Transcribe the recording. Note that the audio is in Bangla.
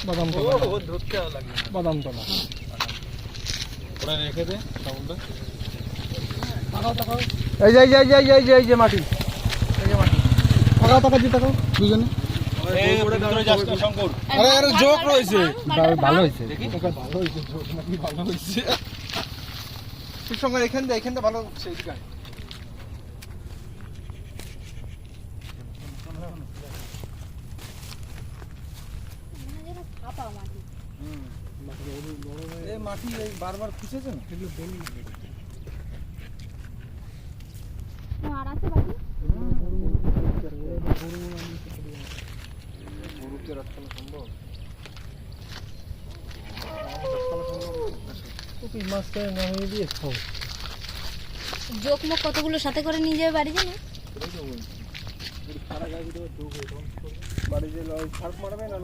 বাদাম তলা বাদাম তলা ওরা রেখে দে ডাবলটা। এই যে এই যে এই যে এই যে এই যে মাটি, এই যে মাটি তাকাও তাকাও জি তাকাও দুজনে। এই ভিতরে যাস না শঙ্কর। আরে আরে জোক রয়েছে। ভালো হয়েছে ভালো হয়েছে জোক নাকি ভালো হয়েছে। ঠিক সঙ্গে এখানটা ভালো হচ্ছে এদিকে। এই মাটি এই বারবার খুঁজেছে না এগুলো বেল আর আছে বাকি গরুকে রাখানো সম্ভব। তুই মাছটা নামিয়ে দিয়ে খাও। জোকমোক কতগুলো সাথে করে নিয়ে যাবে বাড়ি জানো? বাড়ি যে ছাড় মারবে না